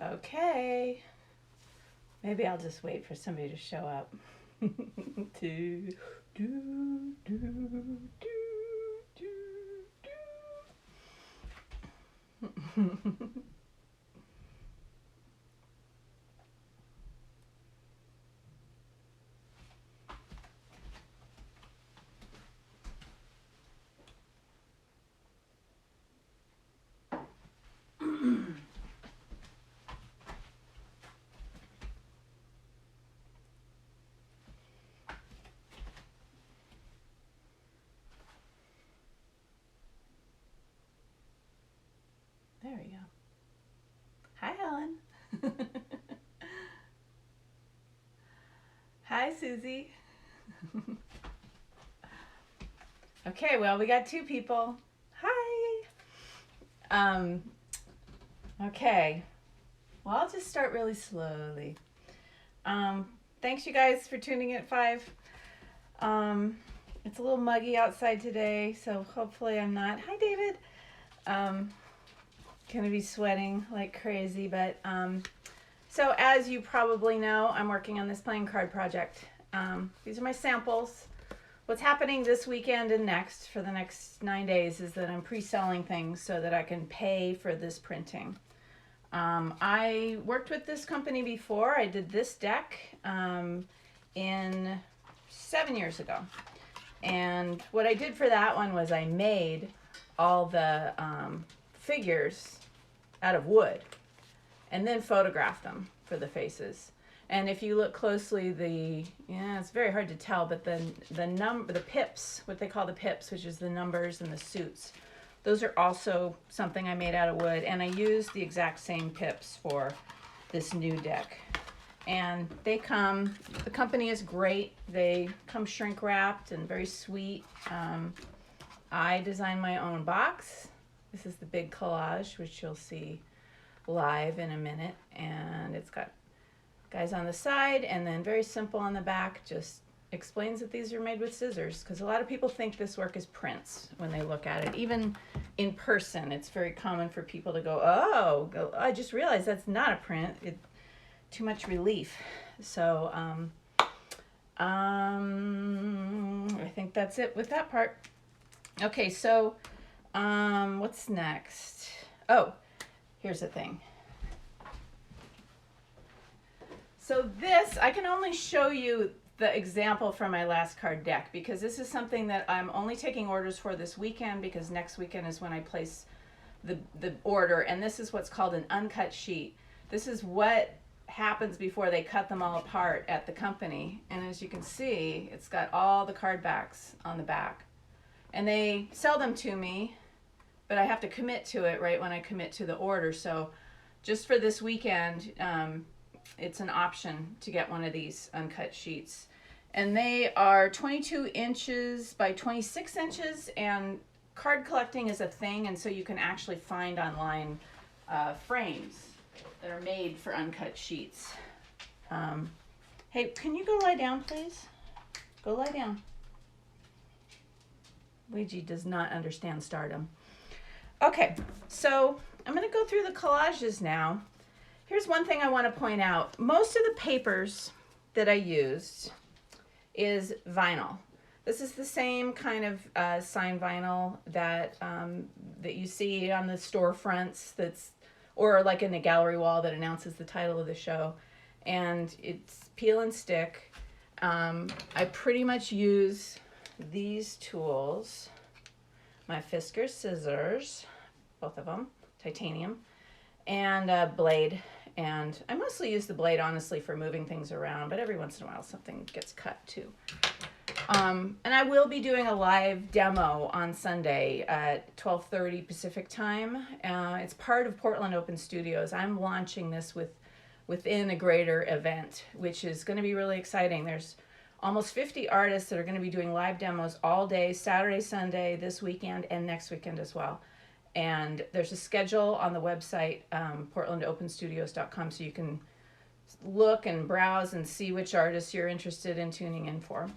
Okay. Maybe I'll just wait for somebody to show up. do, do, do, do, do. There we go. Hi, Helen. Hi, Susie. Okay, well, we got two people. Hi. Um, okay. Well, I'll just start really slowly. Thanks, you guys, for tuning in at 5. It's a little muggy outside today, so hopefully I'm not. Hi, David. Gonna be sweating like crazy, but so as you probably know, I'm working on this playing card project. These are my samples. What's happening this weekend and next for the next 9 days is that I'm pre-selling things so that I can pay for this printing. I worked with this company before. I did this deck in 7 years ago. And what I did for that one was I made all the figures out of wood and then photographed them for the faces. And if you look closely, it's very hard to tell, but the pips, what they call the pips, which is the numbers and the suits, those are also something I made out of wood, and I used the exact same pips for this new deck. And the company is great. They come shrink wrapped and very sweet. I designed my own box. This is the big collage, which you'll see live in a minute. And it's got guys on the side and then very simple on the back. Just explains that these are made with scissors, because a lot of people think this work is prints when they look at it. Even in person, it's very common for people to go, oh, I just realized that's not a print. Too much relief. So I think that's it with that part. Okay, so what's next? Oh, here's the thing. So this, I can only show you the example from my last card deck, because this is something that I'm only taking orders for this weekend, because next weekend is when I place the order, and this is what's called an uncut sheet. This is what happens before they cut them all apart at the company. And as you can see, it's got all the card backs on the back. And they sell them to me, but I have to commit to it right when I commit to the order. So just for this weekend, it's an option to get one of these uncut sheets. And they are 22 inches by 26 inches, and card collecting is a thing, and so you can actually find online frames that are made for uncut sheets. Hey, can you go lie down, please? Go lie down. Luigi does not understand stardom. Okay, so I'm going to go through the collages now. Here's one thing I want to point out. Most of the papers that I used is vinyl. This is the same kind of sign vinyl that you see on the storefronts, or like in a gallery wall that announces the title of the show. And it's peel and stick. I pretty much use these tools, my Fisker scissors, both of them, titanium, and a blade. And I mostly use the blade, honestly, for moving things around, but every once in a while something gets cut too. And I will be doing a live demo on Sunday at 12:30 Pacific time. It's part of Portland Open Studios. I'm launching this within a greater event, which is going to be really exciting. There's almost 50 artists that are going to be doing live demos all day, Saturday, Sunday, this weekend, and next weekend as well. And there's a schedule on the website, portlandopenstudios.com, so you can look and browse and see which artists you're interested in tuning in for.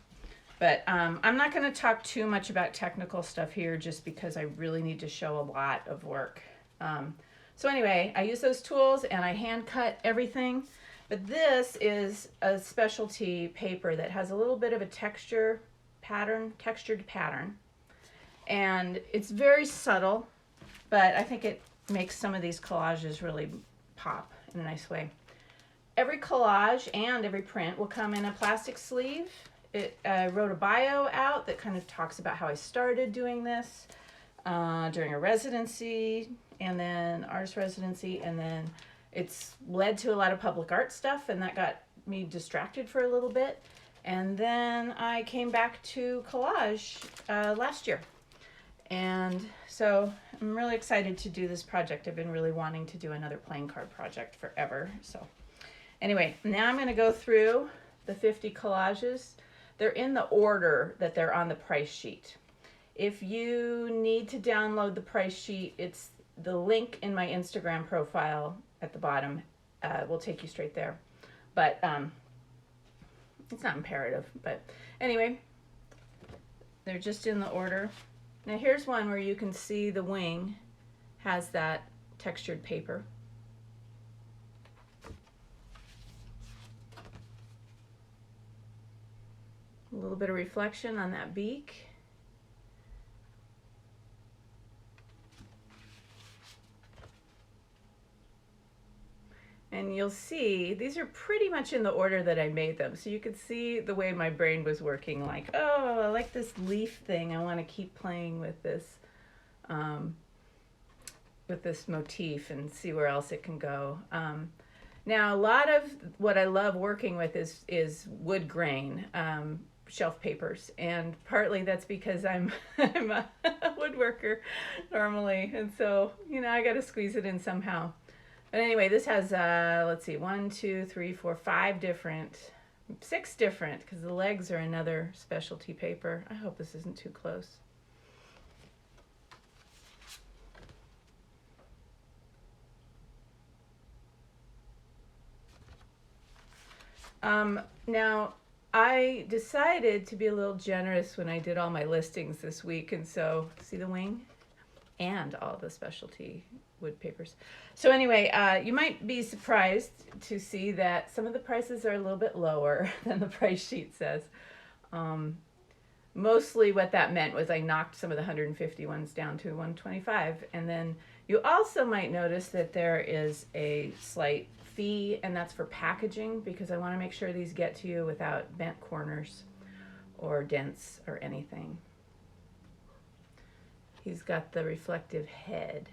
But I'm not going to talk too much about technical stuff here, just because I really need to show a lot of work. So anyway, I use those tools and I hand cut everything. But this is a specialty paper that has a little bit of a textured pattern. And it's very subtle, but I think it makes some of these collages really pop in a nice way. Every collage and every print will come in a plastic sleeve. I wrote a bio out that kind of talks about how I started doing this during a residency and then artist residency, and then it's led to a lot of public art stuff, and that got me distracted for a little bit. And then I came back to collage last year. And so I'm really excited to do this project. I've been really wanting to do another playing card project forever. So anyway, now I'm going to go through the 50 collages. They're in the order that they're on the price sheet. If you need to download the price sheet, it's the link in my Instagram profile at the bottom will take you straight there. But it's not imperative. But anyway, they're just in the order. Now here's one where you can see the wing has that textured paper. A little bit of reflection on that beak. And you'll see, these are pretty much in the order that I made them. So you can see the way my brain was working, like, oh, I like this leaf thing. I want to keep playing with this motif and see where else it can go. Now, a lot of what I love working with is wood grain, shelf papers. And partly that's because I'm a woodworker normally. And so, you know, I got to squeeze it in somehow. But anyway, this has, let's see, 1, 2, 3, 4, 5 different, 6 different, because the legs are another specialty paper. I hope this isn't too close. Now, I decided to be a little generous when I did all my listings this week, and so, see the wing? And all the specialty wood papers. So anyway, you might be surprised to see that some of the prices are a little bit lower than the price sheet says. Mostly what that meant was I knocked some of the 150 ones down to 125. And then you also might notice that there is a slight fee, and that's for packaging, because I want to make sure these get to you without bent corners or dents or anything. He's got the reflective head.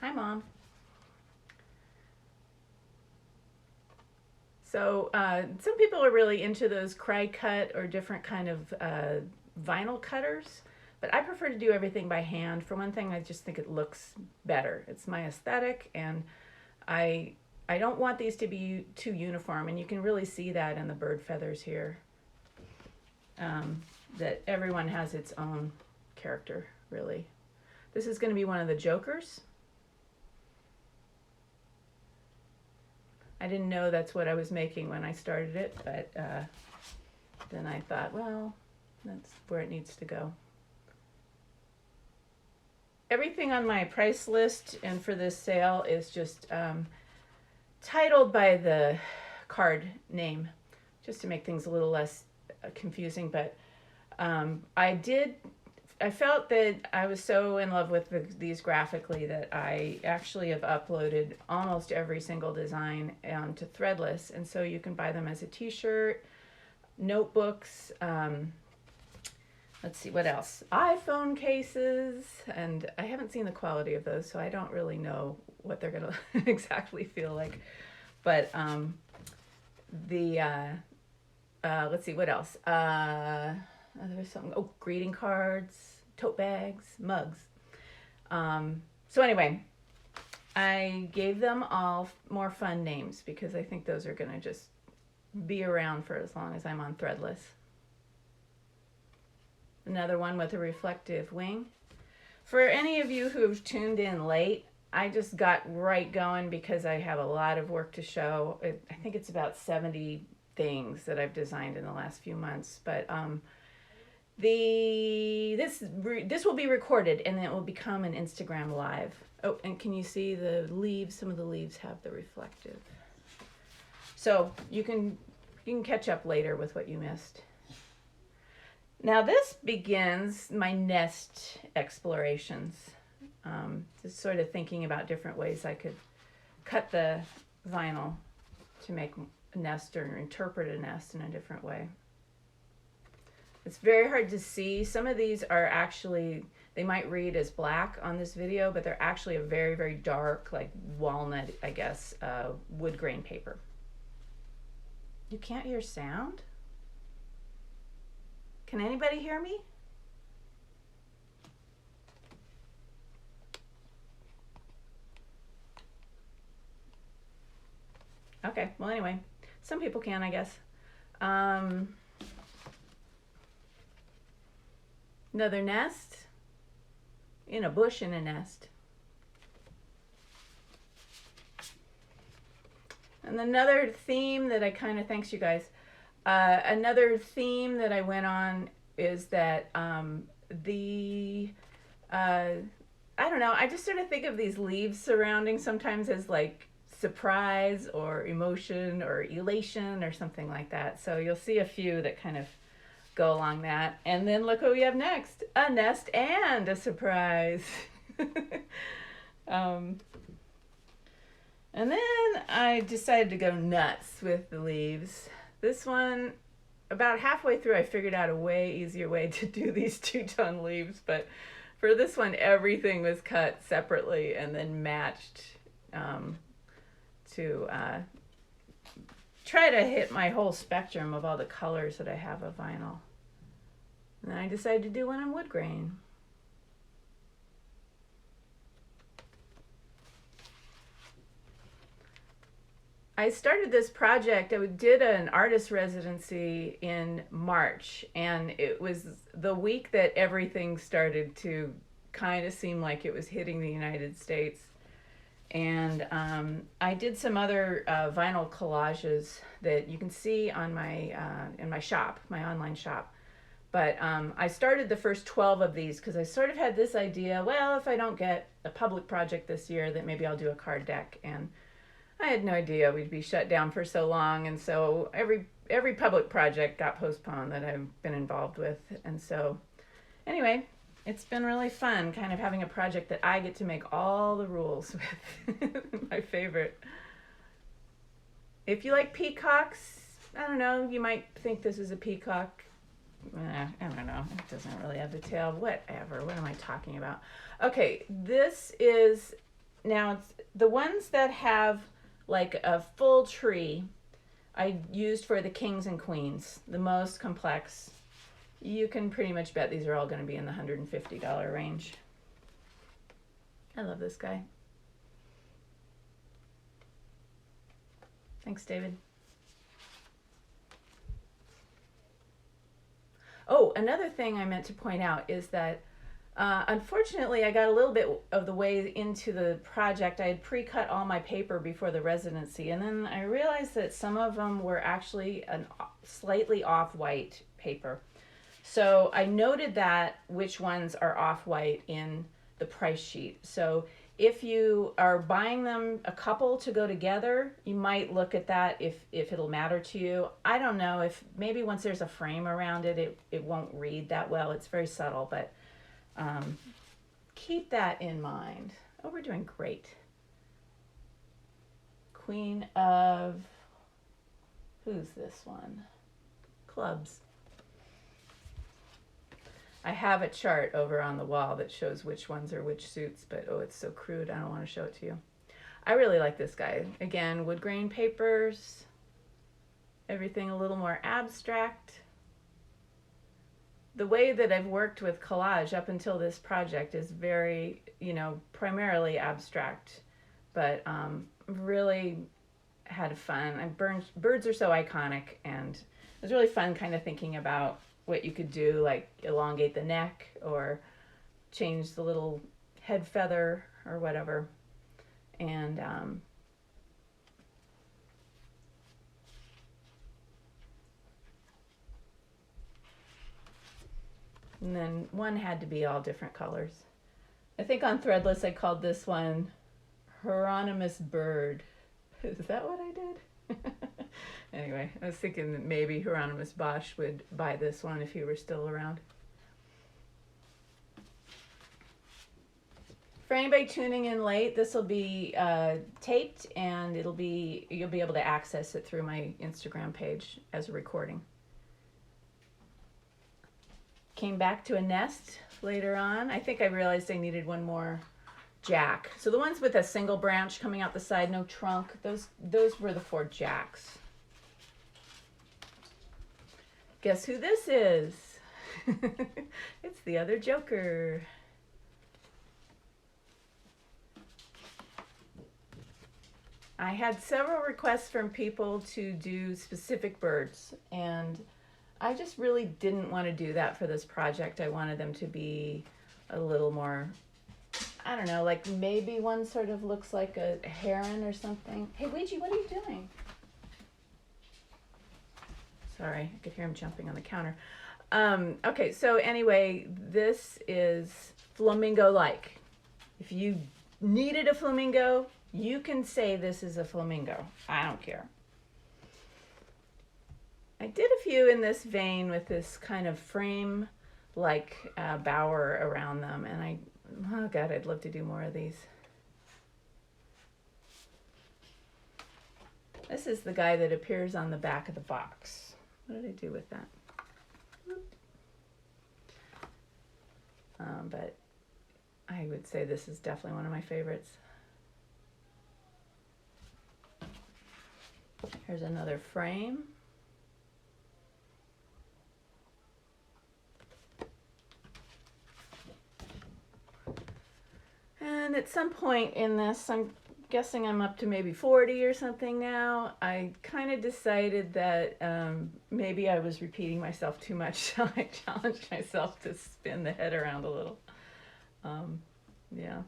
Hi, Mom. So some people are really into those cry cut or different kind of vinyl cutters, but I prefer to do everything by hand. For one thing, I just think it looks better. It's my aesthetic, and I don't want these to be too uniform, and you can really see that in the bird feathers here. That everyone has its own character, really. This is going to be one of the jokers. I didn't know that's what I was making when I started it, but then I thought, well, that's where it needs to go. Everything on my price list and for this sale is just titled by the card name, just to make things a little less confusing, but I felt that I was so in love with these graphically that I actually have uploaded almost every single design onto Threadless, and so you can buy them as a t-shirt, notebooks, let's see, what else? iPhone cases, and I haven't seen the quality of those, so I don't really know what they're gonna exactly feel like, but let's see, what else? There's something, greeting cards, tote bags, mugs. So anyway, I gave them all more fun names because I think those are going to just be around for as long as I'm on Threadless. Another one with a reflective wing. For any of you who have tuned in late, I just got right going because I have a lot of work to show. I think it's about 70 things that I've designed in the last few months, but This will be recorded and then it will become an Instagram live. Oh, and can you see the leaves? Some of the leaves have the reflective. So you can catch up later with what you missed. Now this begins my nest explorations. Just sort of thinking about different ways I could cut the vinyl to make a nest or interpret a nest in a different way. It's very hard to see. Some of these are actually, they might read as black on this video, but they're actually a very, very dark, like walnut, I guess, wood grain paper. You can't hear sound? Can anybody hear me? Okay, well anyway, some people can, I guess. Another nest in a bush in a nest. And another theme that I kind of, thanks you guys. Another theme that I went on is that I don't know, I just sort of think of these leaves surrounding sometimes as like surprise or emotion or elation or something like that. So you'll see a few that kind of go along that. And then look what we have next, a nest and a surprise. And then I decided to go nuts with the leaves. This one, about halfway through, I figured out a way easier way to do these two-tone leaves, but for this one, everything was cut separately and then matched to try to hit my whole spectrum of all the colors that I have of vinyl. And then I decided to do one on wood grain. I started this project, I did an artist residency in March, and it was the week that everything started to kind of seem like it was hitting the United States. And I did some other vinyl collages that you can see on my in my shop, my online shop. But I started the first 12 of these because I sort of had this idea, well, if I don't get a public project this year, that maybe I'll do a card deck. And I had no idea we'd be shut down for so long, and so every public project got postponed that I've been involved with. And so anyway, it's been really fun kind of having a project that I get to make all the rules with. My favorite. If you like peacocks, I don't know, you might think this is a peacock. I don't know, it doesn't really have the tail, whatever. What am I talking about? Okay, this is, now it's the ones that have like a full tree I used for the kings and queens, the most complex. You can pretty much bet these are all going to be in the $150 range. I love this guy. Thanks, David. Oh, another thing I meant to point out is that unfortunately, I got a little bit of the way into the project. I had pre-cut all my paper before the residency, and then I realized that some of them were actually a slightly off-white paper. So I noted that which ones are off-white in the price sheet. So if you are buying them a couple to go together, you might look at that if it'll matter to you. I don't know, if maybe once there's a frame around it, it won't read that well. It's very subtle, but keep that in mind. Oh, we're doing great. Queen of, who's this one? Clubs. I have a chart over on the wall that shows which ones are which suits, but oh, it's so crude, I don't want to show it to you. I really like this guy. Again, wood grain papers, everything a little more abstract. The way that I've worked with collage up until this project is very, primarily abstract, but really had fun. Birds are so iconic, and it was really fun kind of thinking about what you could do, like elongate the neck or change the little head feather or whatever. And And then one had to be all different colors. I think on Threadless I called this one Hieronymus Bird. Is that what I did? Anyway, I was thinking that maybe Hieronymus Bosch would buy this one if he were still around. For anybody tuning in late, this will be taped, and you'll be able to access it through my Instagram page as a recording. Came back to a nest later on. I think I realized I needed one more jack. So the ones with a single branch coming out the side, no trunk, those were the 4 jacks. Guess who this is? It's the other Joker. I had several requests from people to do specific birds, and I just really didn't want to do that for this project. I wanted them to be a little more, I don't know, like maybe one sort of looks like a heron or something. Hey, Ouija, what are you doing? Sorry, I could hear him jumping on the counter. Okay, so anyway, this is flamingo-like. If you needed a flamingo, you can say this is a flamingo. I don't care. I did a few in this vein with this kind of frame-like bower around them, and oh God, I'd love to do more of these. This is the guy that appears on the back of the box. What did I do with that? But I would say this is definitely one of my favorites. Here's another frame. And at some point in this, I'm guessing I'm up to maybe 40 or something now, I kind of decided that maybe I was repeating myself too much, so I challenged myself to spin the head around a little. Yeah.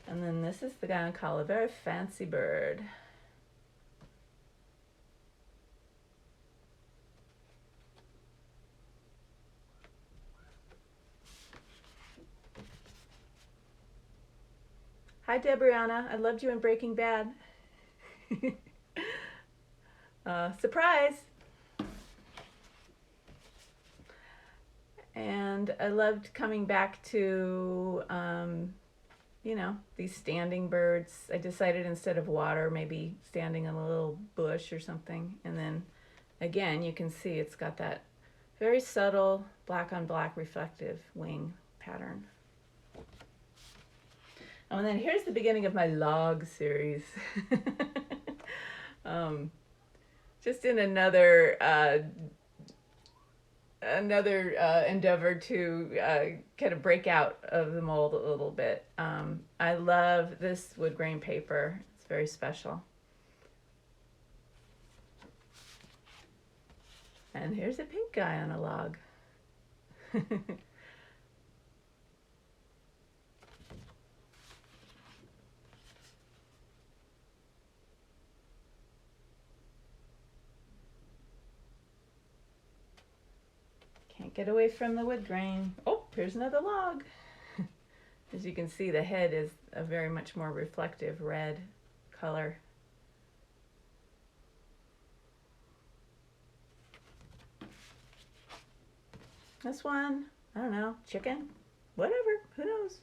And then this is the guy I call a very fancy bird. Hi, Debriana. I loved you in Breaking Bad. Surprise! And I loved coming back to, you know, these standing birds. I decided instead of water, maybe standing in a little bush or something. And then, again, you can see it's got that very subtle black on black reflective wing pattern. Oh, and then here's the beginning of my log series. Just in another endeavor to kind of break out of the mold a little bit. I love this wood grain paper. It's very special. And here's a pink guy on a log. Can't get away from the wood grain. Oh, here's another log. As you can see, the head is a very much more reflective red color. This one, I don't know, chicken, whatever, who knows?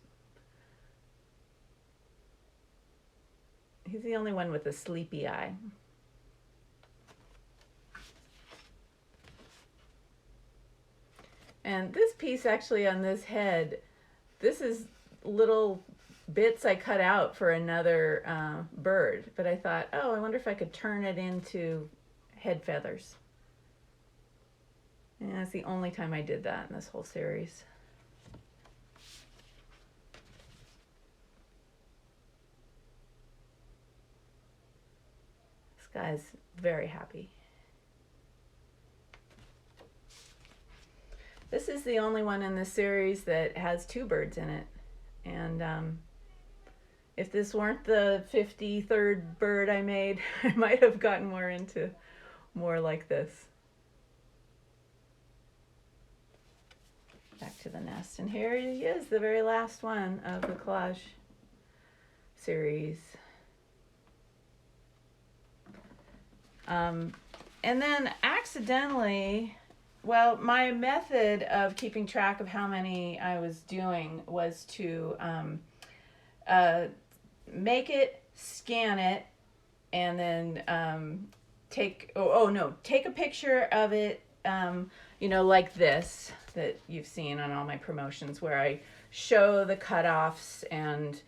He's the only one with a sleepy eye. And this piece actually on this head, this is little bits I cut out for another bird. But I thought, oh, I wonder if I could turn it into head feathers. And that's the only time I did that in this whole series. This guy's very happy. This is the only one in the series that has 2 birds in it. And if this weren't the 53rd bird I made, I might have gotten more into more like this. back to the nest. And here he is, the very last one of the collage series. And then accidentally, well, my method of keeping track of how many I was doing was to make it, scan it, and then take a picture of it, like this that you've seen on all my promotions, where I show the cutoffs and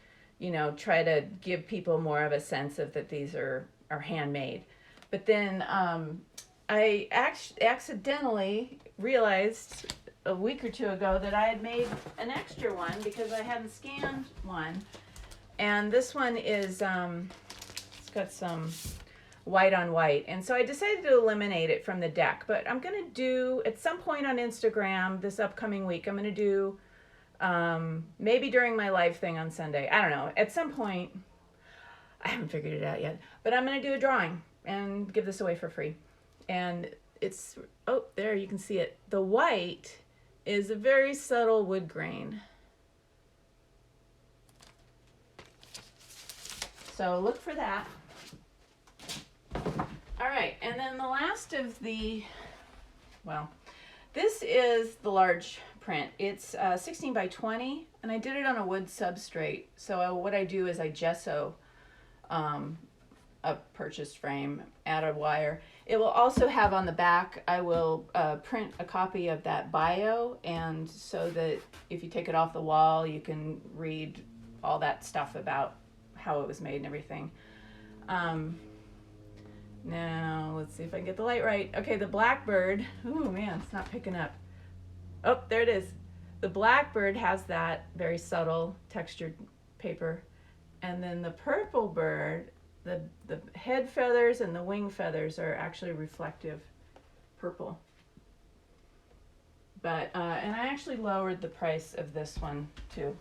try to give people more of a sense of that these are handmade. But then I accidentally realized a week or two ago that I had made an extra one because I hadn't scanned one. And this one is, it's got some white on white. And so I decided to eliminate it from the deck. But I'm going to do, at some point on Instagram this upcoming week, I'm going to do, maybe during my live thing on Sunday. I don't know. At some point, I haven't figured it out yet. But I'm going to do a drawing and give this away for free. And it's, oh, there you can see it. The white is a very subtle wood grain. So look for that. All right, and then the last of the, well, this is the large print. It's 16 by 20, and I did it on a wood substrate. So what I do is I gesso a purchased frame, add a wire. It will also have on the back, I will print a copy of that bio, and so that if you take it off the wall, you can read all that stuff about how it was made and everything. Now, let's see if I can get the light right. Okay, the blackbird, oh man, it's not picking up. Oh, there it is. The blackbird has that very subtle textured paper. And then the purple bird, the head feathers and the wing feathers are actually reflective purple. But, and I actually lowered the price of this one too.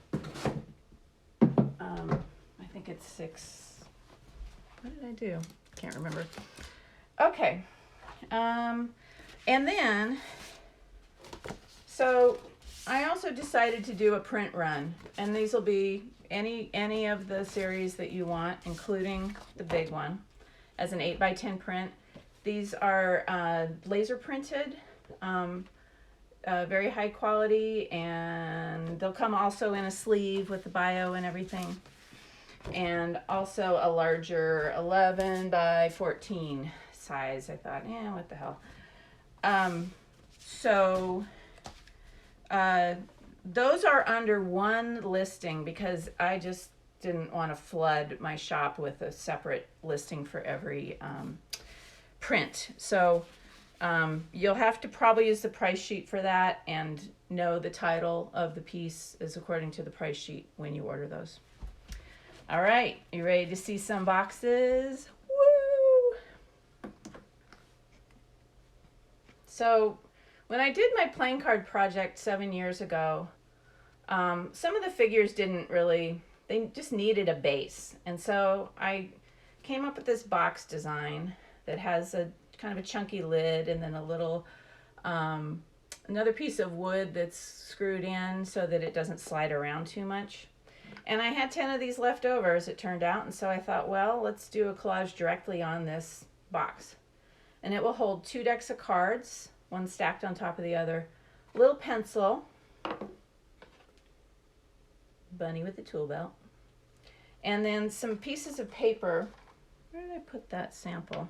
I think it's what did I do? Can't remember. Okay. And then, so I also decided to do a print run, and these will be any of the series that you want, including the big one, as an 8 by 10 print. These are laser printed, very high quality, and they'll come also in a sleeve with the bio and everything. And also a larger 11 by 14 size. I thought, what the hell. Those are under one listing because I just didn't want to flood my shop with a separate listing for every print. So you'll have to probably use the price sheet for that and know the title of the piece is according to the price sheet when you order those. All right, you ready to see some boxes? Woo! So when I did my playing card project 7 years ago, some of the figures they just needed a base. And so I came up with this box design that has a kind of a chunky lid and then a little, another piece of wood that's screwed in so that it doesn't slide around too much. And I had 10 of these left over, as it turned out, and so I thought, well, let's do a collage directly on this box. And it will hold 2 decks of cards, one stacked on top of the other, a little pencil, bunny with the tool belt, and then some pieces of paper. Where did I put that sample?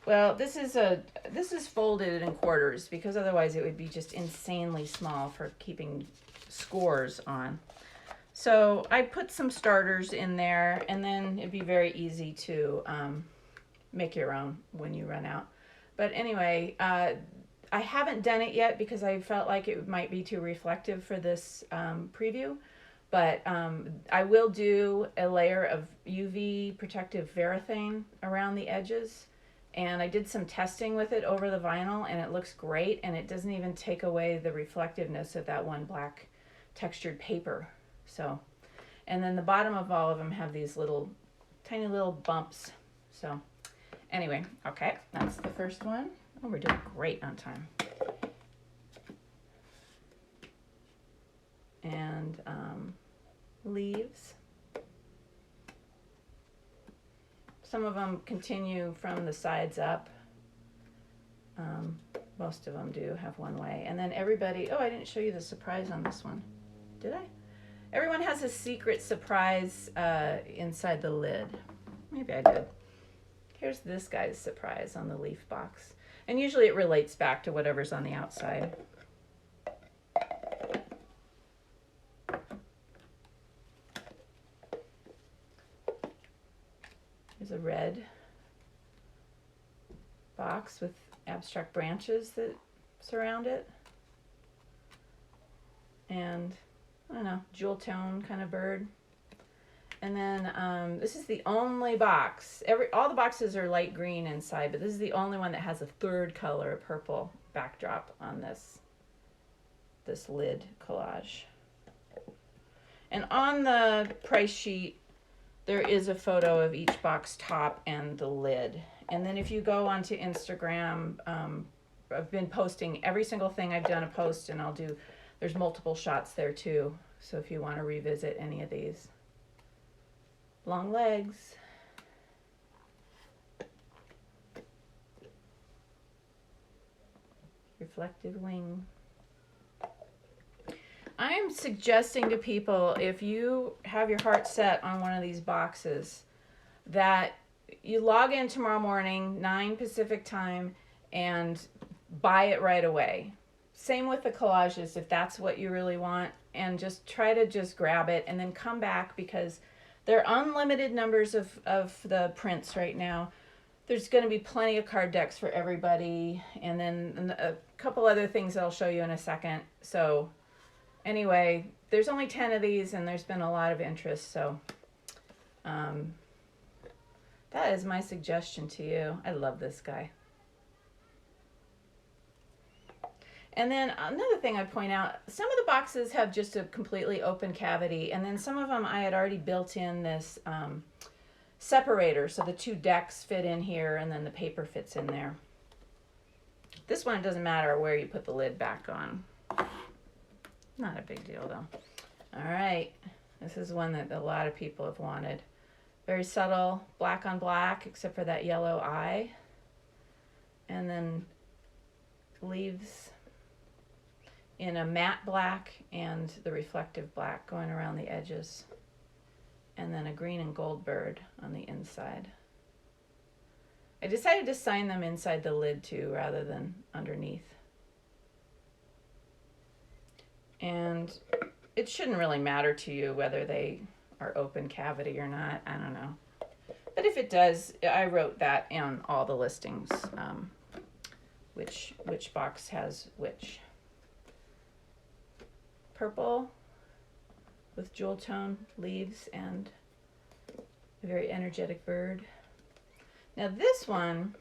Well, this is folded in quarters because otherwise it would be just insanely small for keeping scores on. So I put some starters in there, and then it'd be very easy to make your own when you run out. But anyway, I haven't done it yet because I felt like it might be too reflective for this preview. But I will do a layer of UV protective varathane around the edges. And I did some testing with it over the vinyl, and it looks great, and it doesn't even take away the reflectiveness of that one black textured paper. So, and then the bottom of all of them have these little, tiny little bumps. So, anyway, okay, that's the first one. Oh, we're doing great on time. and leaves. Some of them continue from the sides up. Most of them do have one way. And then everybody, oh, I didn't show you the surprise on this one. Did I? Everyone has a secret surprise inside the lid. Maybe I did. Here's this guy's surprise on the leaf box. And usually it relates back to whatever's on the outside. There's a red box with abstract branches that surround it. And, I don't know, jewel tone kind of bird. And then this is the only box. All the boxes are light green inside, but this is the only one that has a third color, a purple backdrop on this lid collage. And on the price sheet, there is a photo of each box top and the lid. And then if you go onto Instagram, I've been posting every single thing I've done a post, and there's multiple shots there too. So if you want to revisit any of these. Long legs. Reflective wing. I'm suggesting to people, if you have your heart set on one of these boxes, that you log in tomorrow morning, 9 Pacific time, and buy it right away. Same with the collages, if that's what you really want, and just try to just grab it and then come back, because there are unlimited numbers of the prints right now. There's going to be plenty of card decks for everybody, and then a couple other things that I'll show you in a second. So anyway, there's only 10 of these, and there's been a lot of interest, so that is my suggestion to you. I love this guy. And then another thing I'd point out, some of the boxes have just a completely open cavity, and then some of them I had already built in this separator, so the 2 decks fit in here and then the paper fits in there. This one, it doesn't matter where you put the lid back on. Not a big deal though. All right, this is one that a lot of people have wanted. Very subtle, black on black, except for that yellow eye. And then leaves in a matte black and the reflective black going around the edges. And then a green and gold bird on the inside. I decided to sign them inside the lid too, rather than underneath. And it shouldn't really matter to you whether they are open cavity or not. I don't know. But if it does, I wrote that in all the listings, which box has which. Purple with jewel tone leaves and a very energetic bird. Now this one,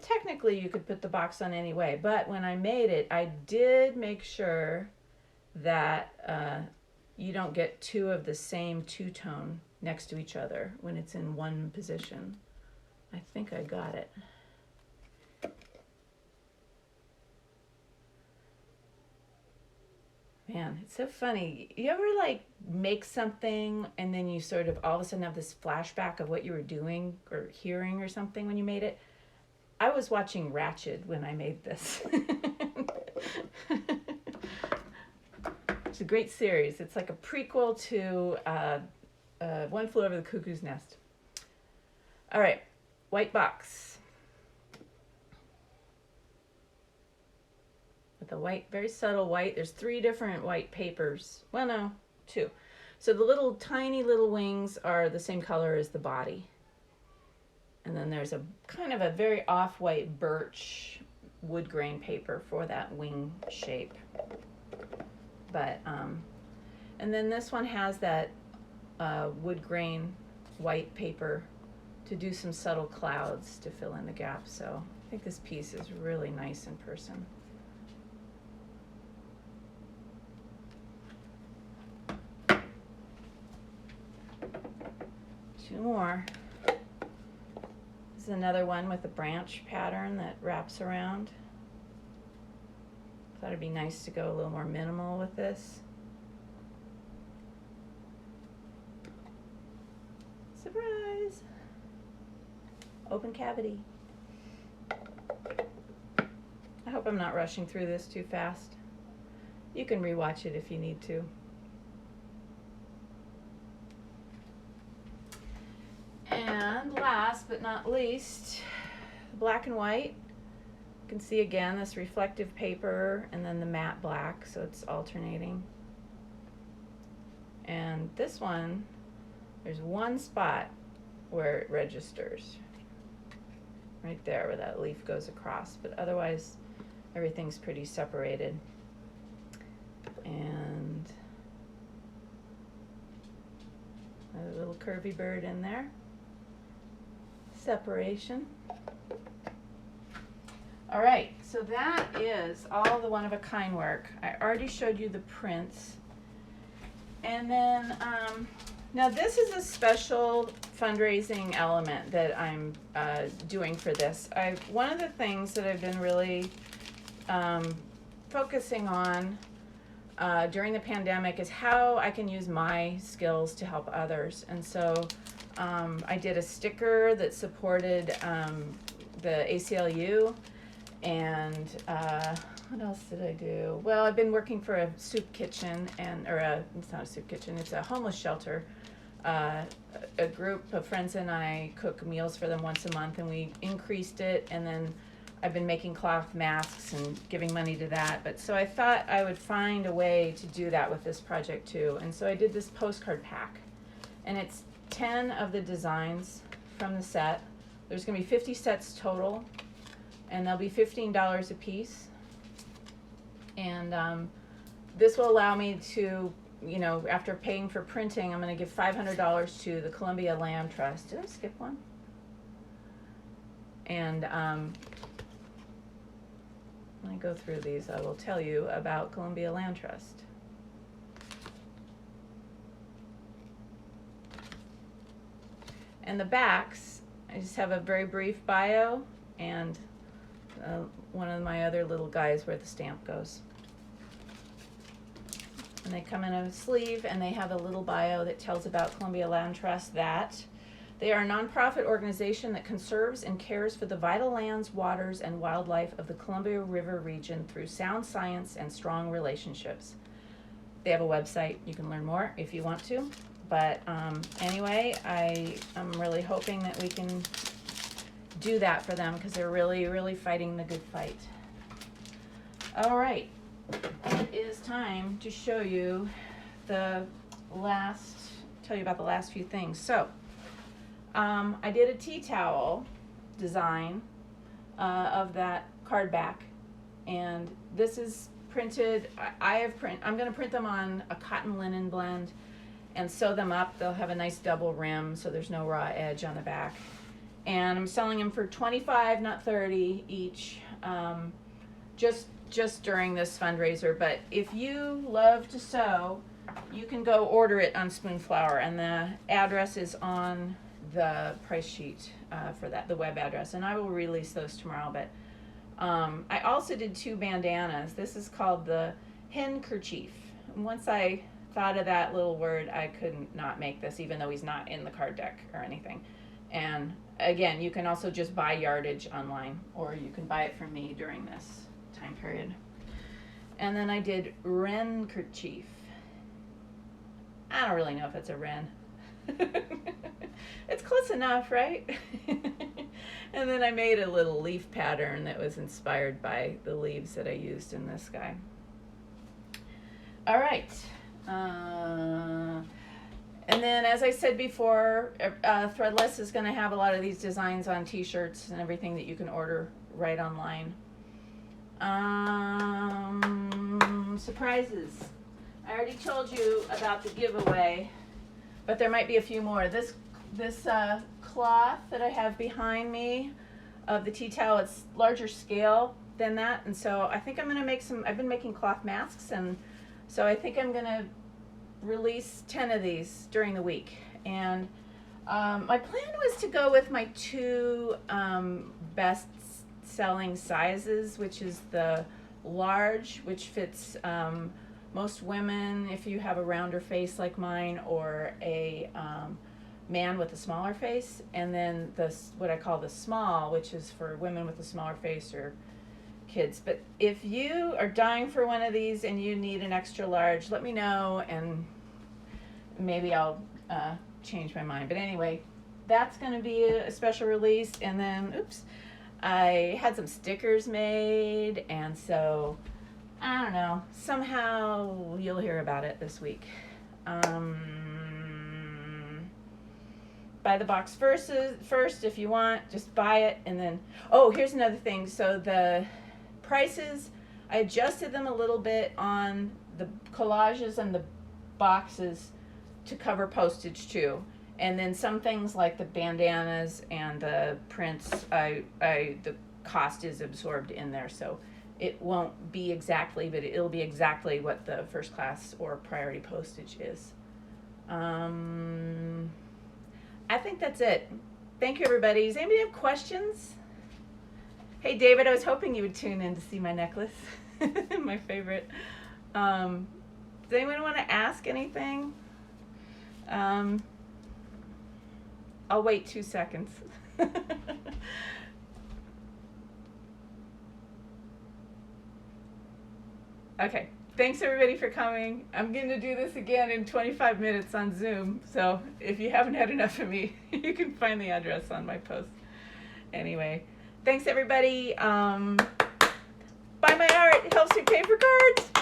technically you could put the box on any way, but when I made it, I did make sure that you don't get 2 of the same two-tone next to each other when it's in one position. I think I got it. Man, it's so funny. You ever like make something and then you sort of all of a sudden have this flashback of what you were doing or hearing or something when you made it? I was watching Ratched when I made this. It's a great series. It's like a prequel to One Flew Over the Cuckoo's Nest. All right, white box. With the white, very subtle white. There's 3 different white papers. Well, no, 2. So the little tiny little wings are the same color as the body. And then there's a kind of a very off-white birch wood grain paper for that wing shape. But, and then this one has that wood grain white paper to do some subtle clouds to fill in the gaps. So I think this piece is really nice in person. Two more. This is another one with a branch pattern that wraps around. thought it'd be nice to go a little more minimal with this. Surprise! Open cavity. I hope I'm not rushing through this too fast. You can rewatch it if you need to. And last but not least, black and white. You can see again this reflective paper and then the matte black, so it's alternating. And this one, there's one spot where it registers. Right there where that leaf goes across, but otherwise everything's pretty separated. And a little curvy bird in there. Separation. All right, so that is all the one-of-a-kind work. I already showed you the prints. And then, now this is a special fundraising element that I'm doing for this. One of the things that I've been really focusing on during the pandemic is how I can use my skills to help others. And so I did a sticker that supported the ACLU, and what else did I do? Well, I've been working for a soup kitchen, it's not a soup kitchen, it's a homeless shelter. A group of friends and I cook meals for them once a month, and we increased it, and then I've been making cloth masks and giving money to that. But so I thought I would find a way to do that with this project too. And so I did this postcard pack, and it's 10 of the designs from the set. There's going to be 50 sets total, and they'll be $15 a piece. And this will allow me to, you know, after paying for printing, I'm going to give $500 to the Columbia Land Trust. Did I skip one? And when I go through these, I will tell you about Columbia Land Trust. And the backs, I just have a very brief bio and one of my other little guys where the stamp goes. And they come in a sleeve, and they have a little bio that tells about Columbia Land Trust, that they are a nonprofit organization that conserves and cares for the vital lands, waters, and wildlife of the Columbia River region through sound science and strong relationships. They have a website. You can learn more if you want to. But anyway, I'm really hoping that we can do that for them, because they're really, really fighting the good fight. All right. It is time to show you tell you about the last few things. So, I did a tea towel design of that card back, and this is printed. I'm going to print them on a cotton linen blend and sew them up. They'll have a nice double rim, so there's no raw edge on the back. And I'm selling them for $25, not $30 each, just during this fundraiser. But if you love to sew, you can go order it on Spoonflower, and the address is on the price sheet for that, the web address, and I will release those tomorrow. But I also did 2 bandanas. This is called the hen kerchief. And once I thought of that little word, I couldn't not make this, even though he's not in the card deck or anything. And again, you can also just buy yardage online, or you can buy it from me during this time period. And then I did wren kerchief. I don't really know if it's a wren. It's close enough, right? And then I made a little leaf pattern that was inspired by the leaves that I used in this guy. All right. And then, as I said before, Threadless is going to have a lot of these designs on t-shirts and everything that you can order right online. Surprises. I already told you about the giveaway, but there might be a few more. This cloth that I have behind me of the tea towel, it's larger scale than that, and so I think I'm going to make I've been making cloth masks, and so I think I'm going to release 10 of these during the week. And my plan was to go with my 2 best selling sizes, which is the large, which fits most women if you have a rounder face like mine, or a man with a smaller face, and then what I call the small, which is for women with a smaller face or kids. But if you are dying for one of these and you need an extra large, let me know, and maybe I'll change my mind. But anyway, that's going to be a special release. And then, I had some stickers made, and so I don't know, somehow you'll hear about it this week. Buy the box first if you want, just buy it. And then, here's another thing. So the prices, I adjusted them a little bit on the collages and the boxes to cover postage too. And then some things like the bandanas and the prints, the cost is absorbed in there, so it won't be exactly, but it'll be exactly what the first class or priority postage is. I think that's it. Thank you, everybody. Does anybody have questions? Hey, David, I was hoping you would tune in to see my necklace. My favorite. Does anyone want to ask anything? I'll wait 2 seconds. Okay. Thanks, everybody, for coming. I'm going to do this again in 25 minutes on Zoom. So if you haven't had enough of me, you can find the address on my post. Anyway, thanks, everybody. Buy my art. It helps me pay for cards.